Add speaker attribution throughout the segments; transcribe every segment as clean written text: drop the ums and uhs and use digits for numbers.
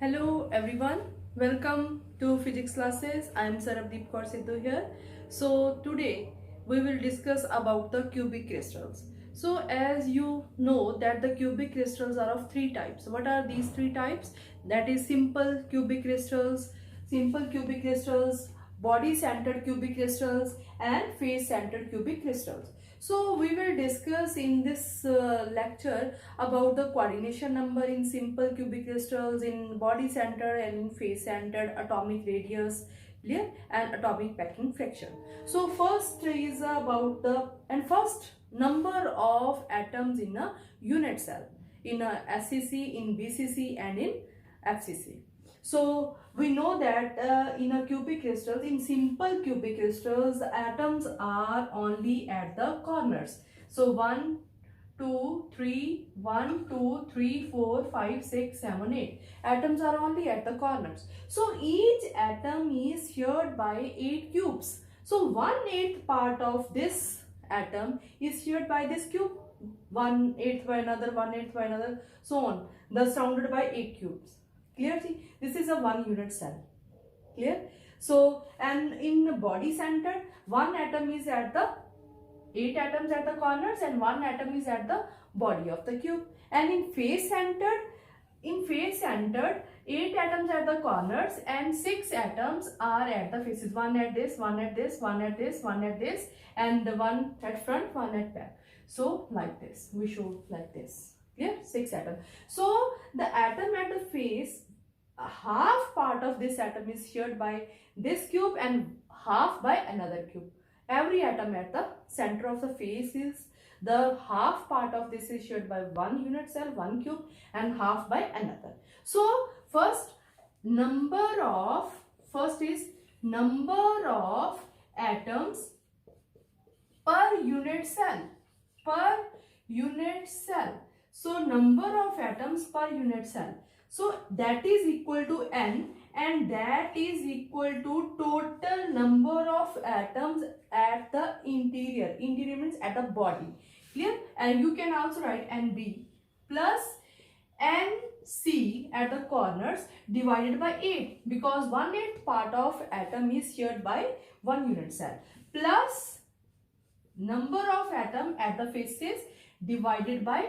Speaker 1: Hello everyone, welcome to physics classes. I am Sarabdeep Kaur Sidhu here. So today we will discuss about the cubic crystals. So as you know that the cubic crystals are of three types. What are these three types? That is simple cubic crystals, body centered cubic crystals and face centered cubic crystals. So we will discuss in this lecture about the coordination number in simple cubic crystals, in body center and in face centered, atomic radius, clear, and atomic packing fraction. So first is about the first number of atoms in a unit cell, in a SCC, in BCC and in FCC. So we know that in a cubic crystals, in simple cubic crystals, atoms are only at the corners. So 1, 2, 3, 1, 2, 3, 4, 5, 6, 7, 8. Atoms are only at the corners. So each atom is shared by 8 cubes. So 1/8 part of this atom is shared by this cube. 1/8 by another, 1/8 by another, so on. Thus surrounded by 8 cubes. Clear? See, this is a 1 unit cell. Clear? So, and in body center, one atom is at the 8 atoms at the corners and one atom is at the body of the cube. And in face centered, 8 atoms at the corners and 6 atoms are at the faces. One at this, one at this, one at this, one at this, and the one at front, one at back. So like this, we show like this. Clear? 6 atoms. So the atom at the face, half part of this atom is shared by this cube and half by another cube. Every atom at the center of the face is, the half part of this is shared by one unit cell, one cube, and half by another. So first is number of atoms per unit cell. So number of atoms per unit cell. So that is equal to n, and that is equal to total number of atoms at the interior. Interior means at the body. Clear? And you can also write NB plus NC at the corners divided by 8, because 1/8 part of atom is shared by one unit cell, plus number of atom at the faces divided by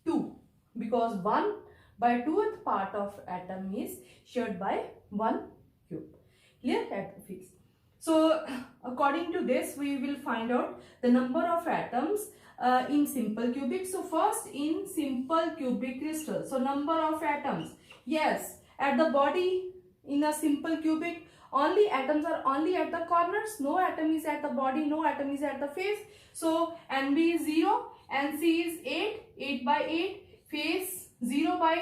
Speaker 1: 2, because 1/2th part of atom is shared by one cube. Clear? At the face. So according to this, we will find out the number of atoms in simple cubic. So first in simple cubic crystal. So number of atoms. Yes, at the body in a simple cubic, only atoms are only at the corners. No atom is at the body, no atom is at the face. So NB is 0, NC is 8, 8 by 8, face 0 by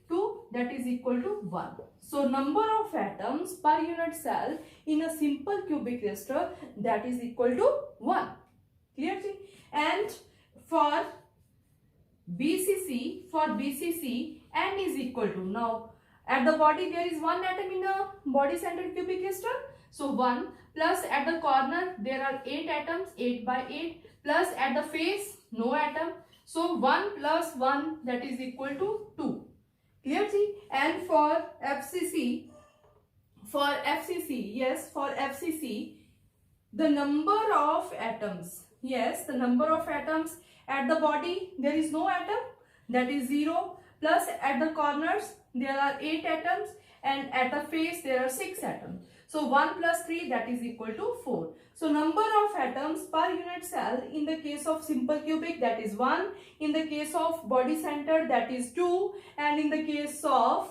Speaker 1: 2, that is equal to 1. So number of atoms per unit cell in a simple cubic crystal, that is equal to 1. Clear? And for BCC, n is equal to, now at the body there is one atom in a body centered cubic crystal. So 1, plus at the corner there are 8 atoms, 8 by 8, plus at the face no atom. So 1 plus 1, that is equal to 2. Clear? See? And for FCC, the number of atoms, at the body there is no atom, that is 0, plus at the corners there are 8 atoms and at the face there are 6 atoms. So 1 plus 3, that is equal to 4. So number of atoms per unit cell in the case of simple cubic, that is 1. In the case of body center, that is 2. And in the case of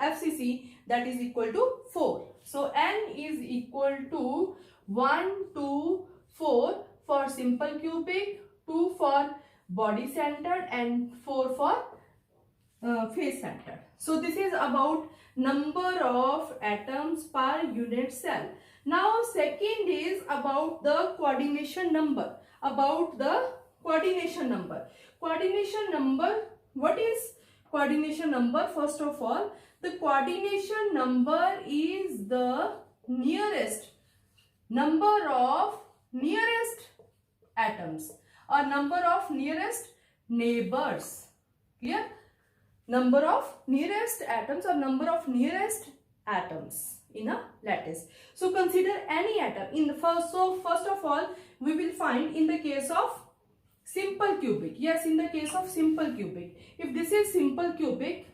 Speaker 1: FCC, that is equal to 4. So n is equal to 1, 2, 4 for simple cubic, 2 for body centered and 4 for face centered. So this is about number of atoms per unit cell. Now second is about the coordination number. Coordination number, what is coordination number? First of all, the coordination number is the number of nearest atoms or number of nearest neighbors. Clear? number of nearest atoms or number of nearest atoms in a lattice. So consider any atom in the first. So first of all, we will find in the case of simple cubic. Yes, in the case of simple cubic, if this is simple cubic,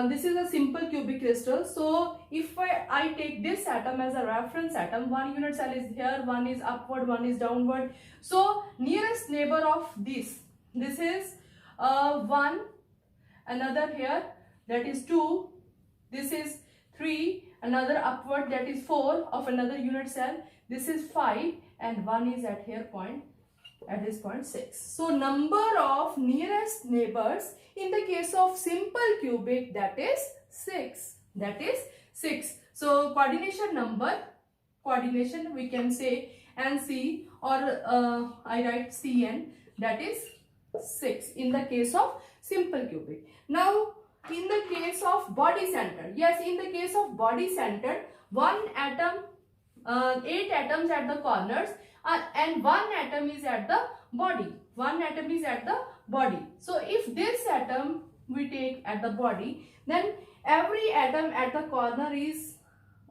Speaker 1: this is a simple cubic crystal. So if I take this atom as a reference atom, one unit cell is here, one is upward, one is downward. So nearest neighbor of this is 1, another here, that is 2, this is 3, another upward, that is 4 of another unit cell, this is 5, and one is at here point, at this point 6. So number of nearest neighbors in the case of simple cubic, that is 6. That is 6. So coordination number, coordination we can say NC, or I write CN, that is 6 in the case of simple cubic. Now in the case of body center, yes, in the case of body center, 1 atom, 8 atoms at the corners, and 1 atom is at the body. 1 atom is at the body. So if this atom we take at the body, then every atom at the corner is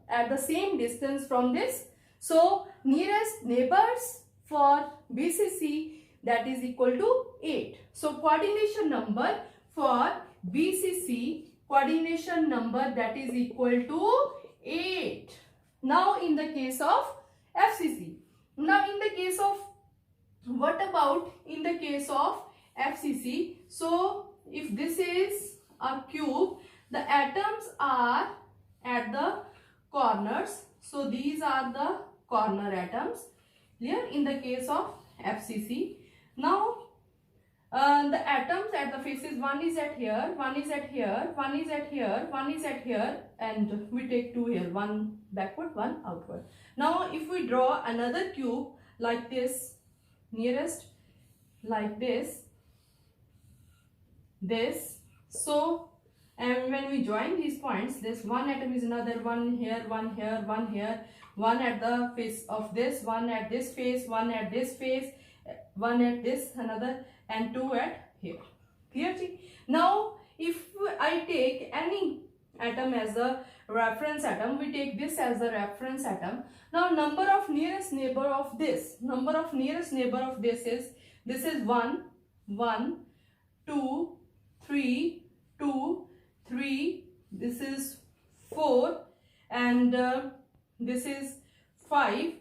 Speaker 1: at the same distance from this. So nearest neighbors for BCC, that is equal to 8. So coordination number for BCC, coordination number, that is equal to 8. Now in the case of FCC. Now in the case of, what about in the case of FCC? So if this is a cube, the atoms are at the corners. So these are the corner atoms. Clear? In the case of FCC. Now the atoms at the faces, one is at here, one is at here, one is at here, one is at here, and we take 2 here, one backward, one outward. Now if we draw another cube like this, nearest like this, so, and when we join these points, this one atom is another, one here, one here, one here, one at the face of this, one at this face, one at this face, one at this another, and 2 at here. Clear? Now if I take any atom as a reference atom, we take this as a reference atom. Now number of nearest neighbor of this, number of nearest neighbor of this is 1, 1, 2, 3, 2, 3, this is 4, and this is 5,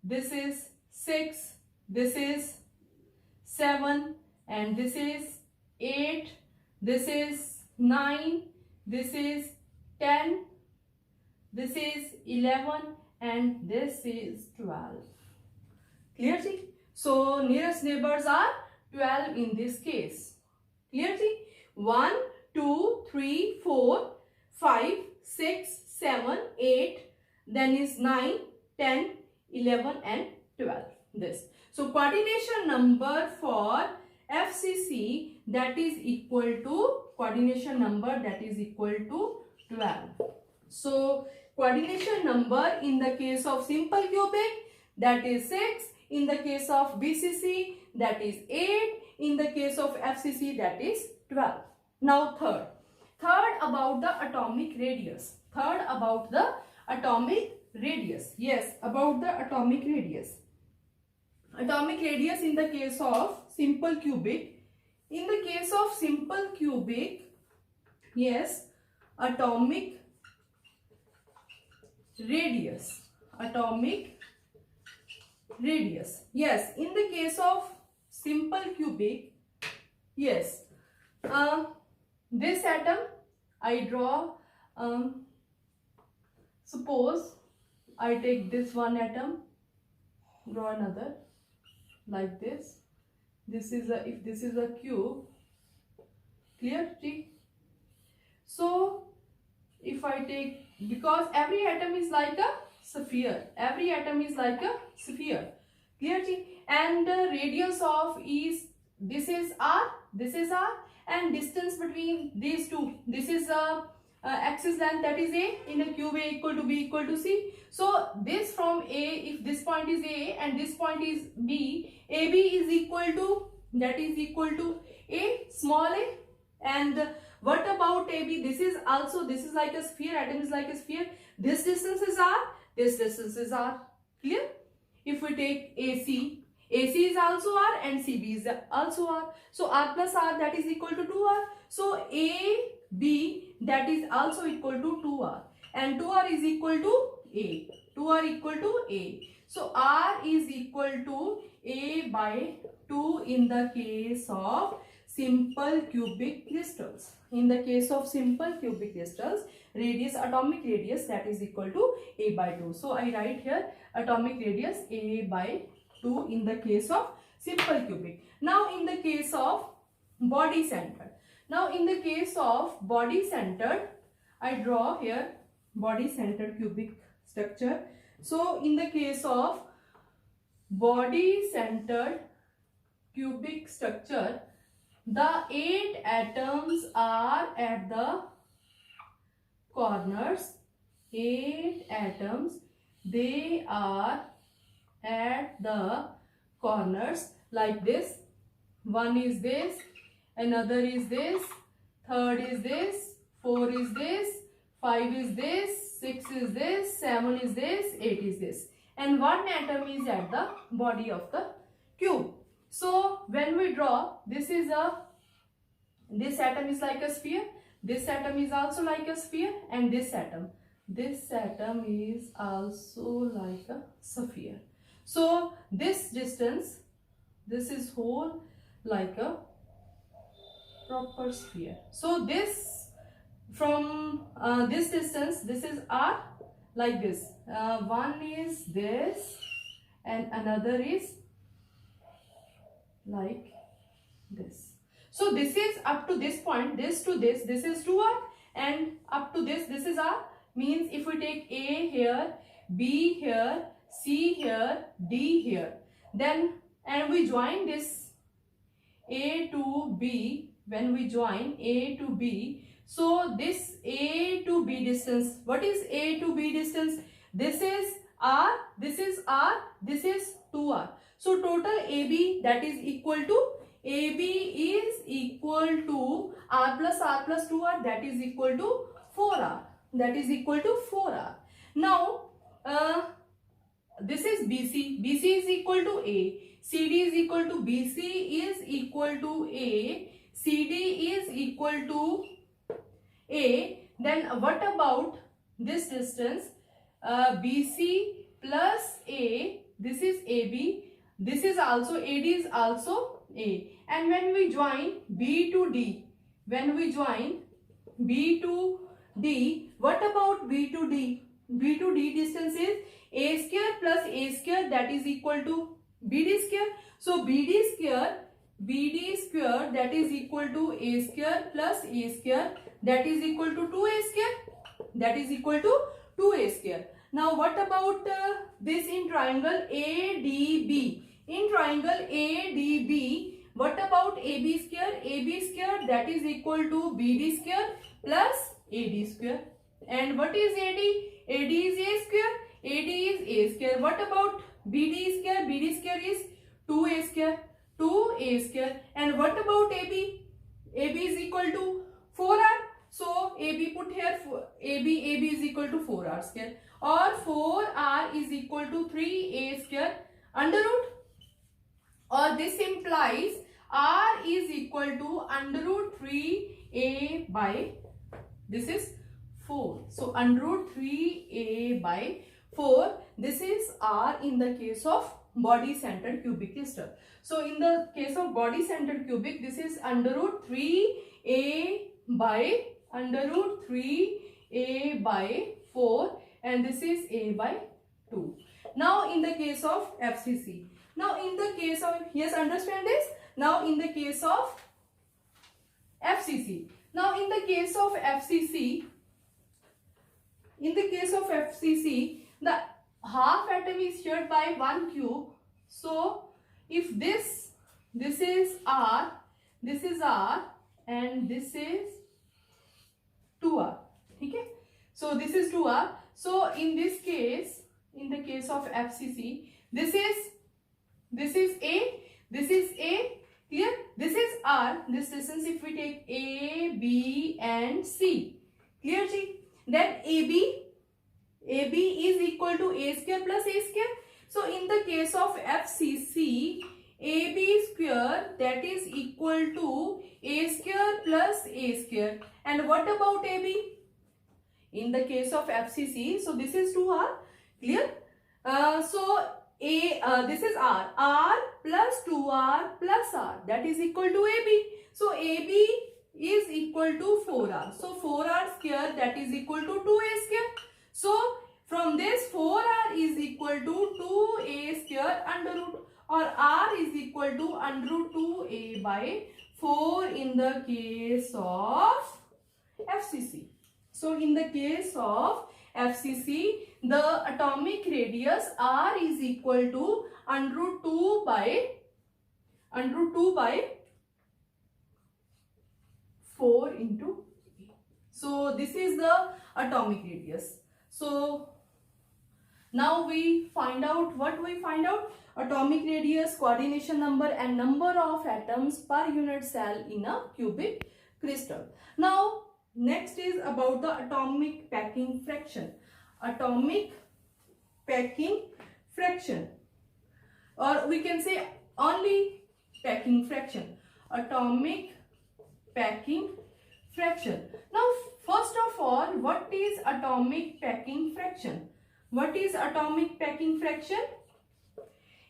Speaker 1: this is 6, this is 7, and this is 8, this is 9, this is 10, this is 11, and this is 12. Clear? So nearest neighbors are 12 in this case. Clear? 1, 2, 3, 4, 5, 6, 7, 8, then is 9, 10, 11, and 12. This. So coordination number for FCC, that is equal to, coordination number, that is equal to 12. So coordination number in the case of simple cubic, that is 6. In the case of BCC, that is 8. In the case of FCC, that is 12. Now third about the atomic radius. Third about the atomic radius. Yes, about the atomic radius. Atomic radius in the case of simple cubic. In the case of simple cubic, yes, atomic radius. Atomic radius. Yes, in the case of simple cubic, yes, this atom I draw, suppose I take this one atom, draw another like this. This is a, if this is a cube, clear? So if I take, because every atom is like a sphere, every atom is like a sphere, clear? And the radius of is, this is R, this is R, and distance between these two, this is a axis length, that is A. In a cube, A equal to B equal to C. So this from A, if this point is A and this point is B, AB is equal to, that is equal to A small a, And what about AB? This is like a sphere. Atom is like a sphere. This distance is R. This distance is R. Clear? If we take AC, AC is also R and CB is also R. So R plus R, that is equal to 2R. So AB, that is also equal to 2R. And 2R is equal to A. 2R equal to A. So R is equal to A by 2 in the case of simple cubic crystals. In the case of simple cubic crystals, radius, atomic radius, that is equal to A by 2. So I write here atomic radius A by 2 in the case of simple cubic. Now in the case of body centered. Now in the case of body centered, I draw here body centered cubic structure. So in the case of body centered cubic structure, the 8 atoms are at the corners. 8 atoms, they are at the corners like this. One is this, another is this, third is this, 4 is this, 5 is this, 6 is this, 7 is this, 8 is this. And one atom is at the body of the cube. So when we draw, this atom is like a sphere, this atom is also like a sphere, and this atom is also like a sphere. So this distance, this is whole like a proper sphere. So this, from this distance, this is R, like this. One is this and another is like this. So this is up to this point, this to this is 2R, and up to this is R. Means if we take A here, B here, C here, D here, then and we join this A to B, when we join A to B, so this A to B distance, what is A to B distance? This is R, this is R, this is 2R. So total AB, that is equal to, AB is equal to R plus 2R, that is equal to 4R. That is equal to 4R. Now, this is BC. BC is equal to A. CD is equal to BC is equal to A. CD is equal to A. Then what about this distance? BC plus A. This is AB. This is also, AD is also A. And when we join B to D, when we join B to D, what about B to D? B to D distance is A square plus A square, that is equal to BD square. So BD square that is equal to A square plus A square, that is equal to 2A square. That is equal to 2A square. Now what about this in triangle ADB? In triangle ADB, what about AB square? AB square, that is equal to BD square plus AD square. And what is AD? AD is A square. AD is A square. What about BD square? BD square is 2A square. 2A square. And what about AB? AB is equal to 4R. So AB put here, AB is equal to 4R square. Or 4R is equal to 3A square under root. Or this implies R is equal to under root 3A by, this is 4. So under root 3A by 4. This is R in the case of body centered cubic crystal. So in the case of body centered cubic, this is under root 3A by, under root 3A by 4, and this is A by 2. Now in the case of FCC. Now in the case of, yes, understand this? Now in the case of FCC. Now in the case of FCC, the half atom is shared by one cube. So if this is R, this is R, and this is 2R. Okay? So this is 2R. So in this case, in the case of FCC, this is A, this is A, clear? This is R, this distance if we take A and C. Clear G? Then AB is equal to A square plus A square. So in the case of FCC, AB square, that is equal to A square plus A square. And what about AB? In the case of FCC, so this is 2R. Clear? This is R plus 2R plus R, that is equal to AB. So AB is equal to 4R. So 4R square, that is equal to 2A square. So from this 4R is equal to 2A square under root, or R is equal to under root 2A by 4 in the case of FCC. So in the case of FCC, the atomic radius R is equal to under root 2 by 4 into A. So this is the atomic radius. So now we find out what we find out: atomic radius, coordination number, and number of atoms per unit cell in a cubic crystal. Now next is about the atomic packing fraction. Atomic packing fraction, or we can say only packing fraction. Atomic packing fraction. Now first of all, what is atomic packing fraction? What is atomic packing fraction?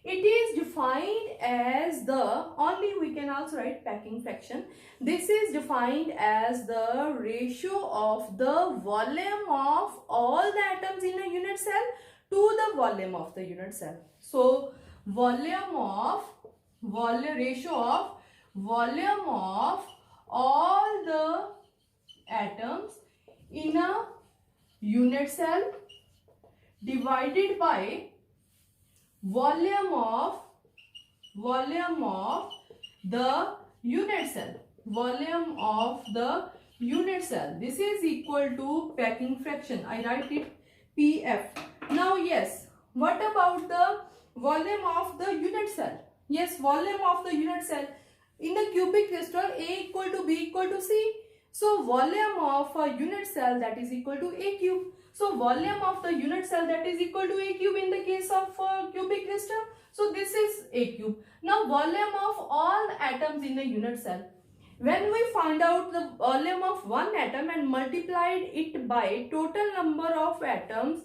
Speaker 1: It is defined as the, only we can also write packing fraction. This is defined as the ratio of the volume of all the atoms in a unit cell to the volume of the unit cell. So ratio of volume of all the atoms in a unit cell divided by volume of the unit cell. Volume of the unit cell. This is equal to packing fraction. I write it PF. Now yes, what about the volume of the unit cell? Yes, volume of the unit cell. In the cubic crystal, A equal to B equal to C. So volume of a unit cell, that is equal to A cube. So volume of the unit cell, that is equal to A cube in the case of cubic crystal. So this is A cube. Now volume of all atoms in a unit cell. When we find out the volume of one atom and multiplied it by total number of atoms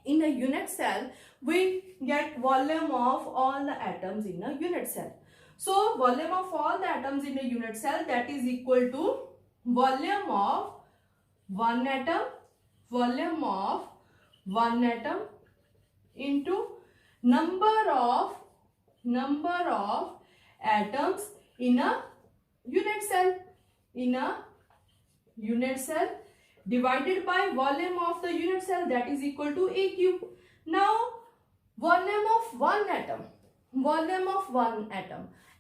Speaker 1: in a unit cell, we get volume of all the atoms in a unit cell. So volume of all the atoms in a unit cell, that is equal to volume of one atom into number of atoms in a unit cell divided by volume of the unit cell, that is equal to A cube. Now volume of one atom.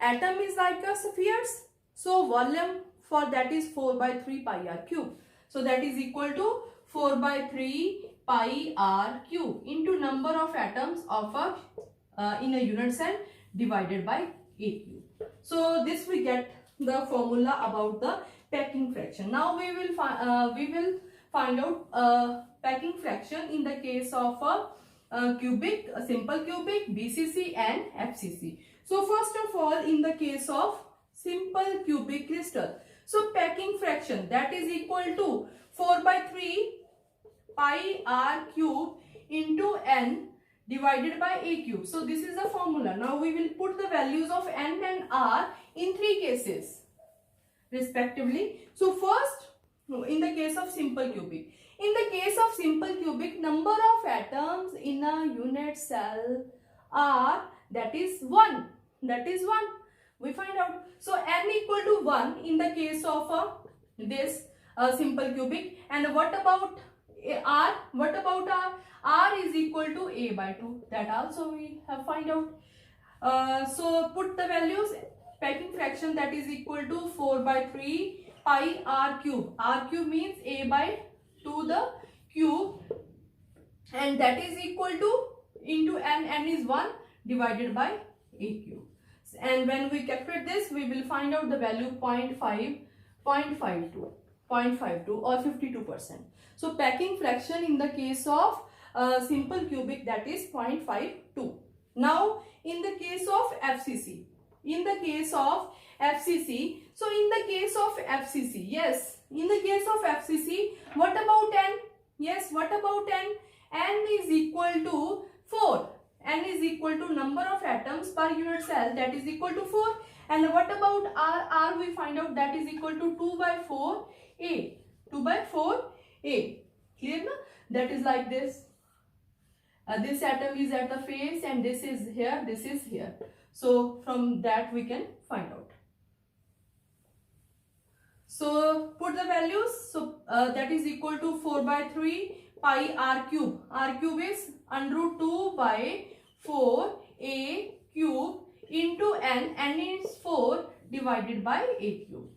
Speaker 1: Atom is like a spheres. So volume for that is 4 by 3 pi r cube. So that is equal to 4 by 3 pi r cube into number of atoms of in a unit cell divided by A cube. So this we get the formula about the packing fraction. Now we will find out packing fraction in the case of a simple cubic, BCC and FCC. So first of all, in the case of simple cubic crystal, so packing fraction, that is equal to 4 by 3 pi r cube into n divided by A cube. So this is the formula. Now we will put the values of n and r in 3 cases respectively. So first, in the case of simple cubic. In the case of simple cubic, number of atoms in a unit cell are, that is 1. We find out. So n equal to 1 in the case of this simple cubic. And what about r? What about r? R is equal to A by 2. That also we have find out. So put the values. Packing fraction, that is equal to 4 by 3 pi r cube. R cube means A by 2 the cube, and that is equal to into n is 1 divided by A cube. And when we calculate this, we will find out the value 0.52. 0.52 or 52%. So packing fraction in the case of simple cubic, that is 0.52. Now in the case of FCC, so in the case of FCC, yes, in the case of FCC, what about N? Yes, what about N? N is equal to 4. N is equal to number of atoms per unit cell, that is equal to 4. And what about R? R we find out that is equal to 2 by 4A. 2 by 4A. Clear na? That is like this. This atom is at the face and this is here, this is here. So from that we can find out. So put the values. So that is equal to 4 by 3 pi r cube. R cube is under root 2 by 4 a cube into n. N is 4 divided by a cube.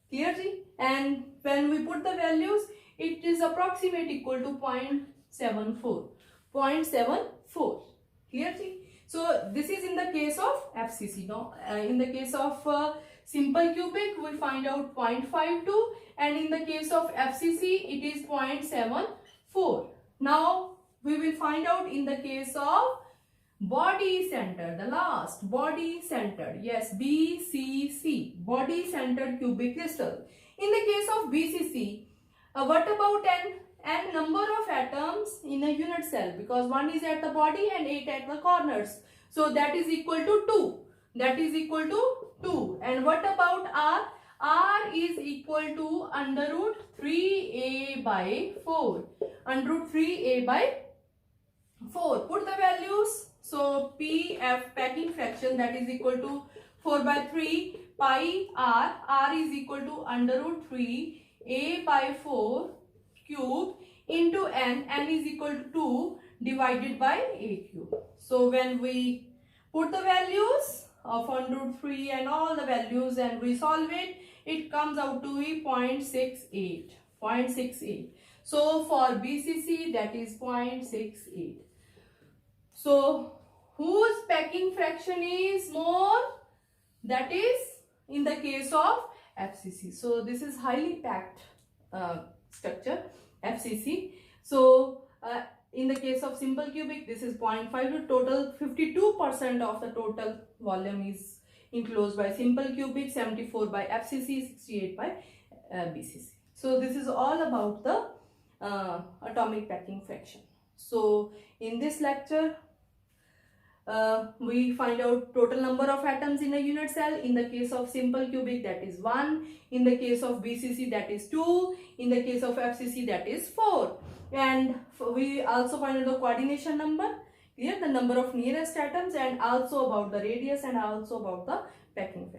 Speaker 1: Clear? And when we put the values, it is approximate equal to 0.74. 0.74. Clear? So this is in the case of FCC. Now in the case of simple cubic, we find out 0.52, and in the case of FCC it is 0.74. Now we will find out in the case of body center, the last body centered, yes, BCC, body centered cubic crystal. In the case of BCC, what about N? N number of atoms in a unit cell, because 1 is at the body and 8 at the corners. So that is equal to 2. That is equal to 2. And what about R? R is equal to under root 3A by 4. Under root 3A by 4. Put the values. So PF, packing fraction, that is equal to 4 by 3 pi R. R is equal to under root 3 A by 4 cube into N. N is equal to 2 divided by A cube. So when we put the values of under root 3 and all the values and we solve it, it comes out to be 0.68. 0.68. So for BCC, that is 0.68. So whose packing fraction is more? That is in the case of FCC. So this is highly packed structure, FCC. So in the case of simple cubic, this is 0.5 to total. 52% of the total volume is enclosed by simple cubic, 74 by FCC, 68 by BCC. So this is all about the atomic packing fraction. So in this lecture, we find out total number of atoms in a unit cell. In the case of simple cubic, that is 1. In the case of BCC, that is 2. In the case of FCC, that is 4. And we also find out the coordination number, here the number of nearest atoms, and also about the radius and also about the packing fraction.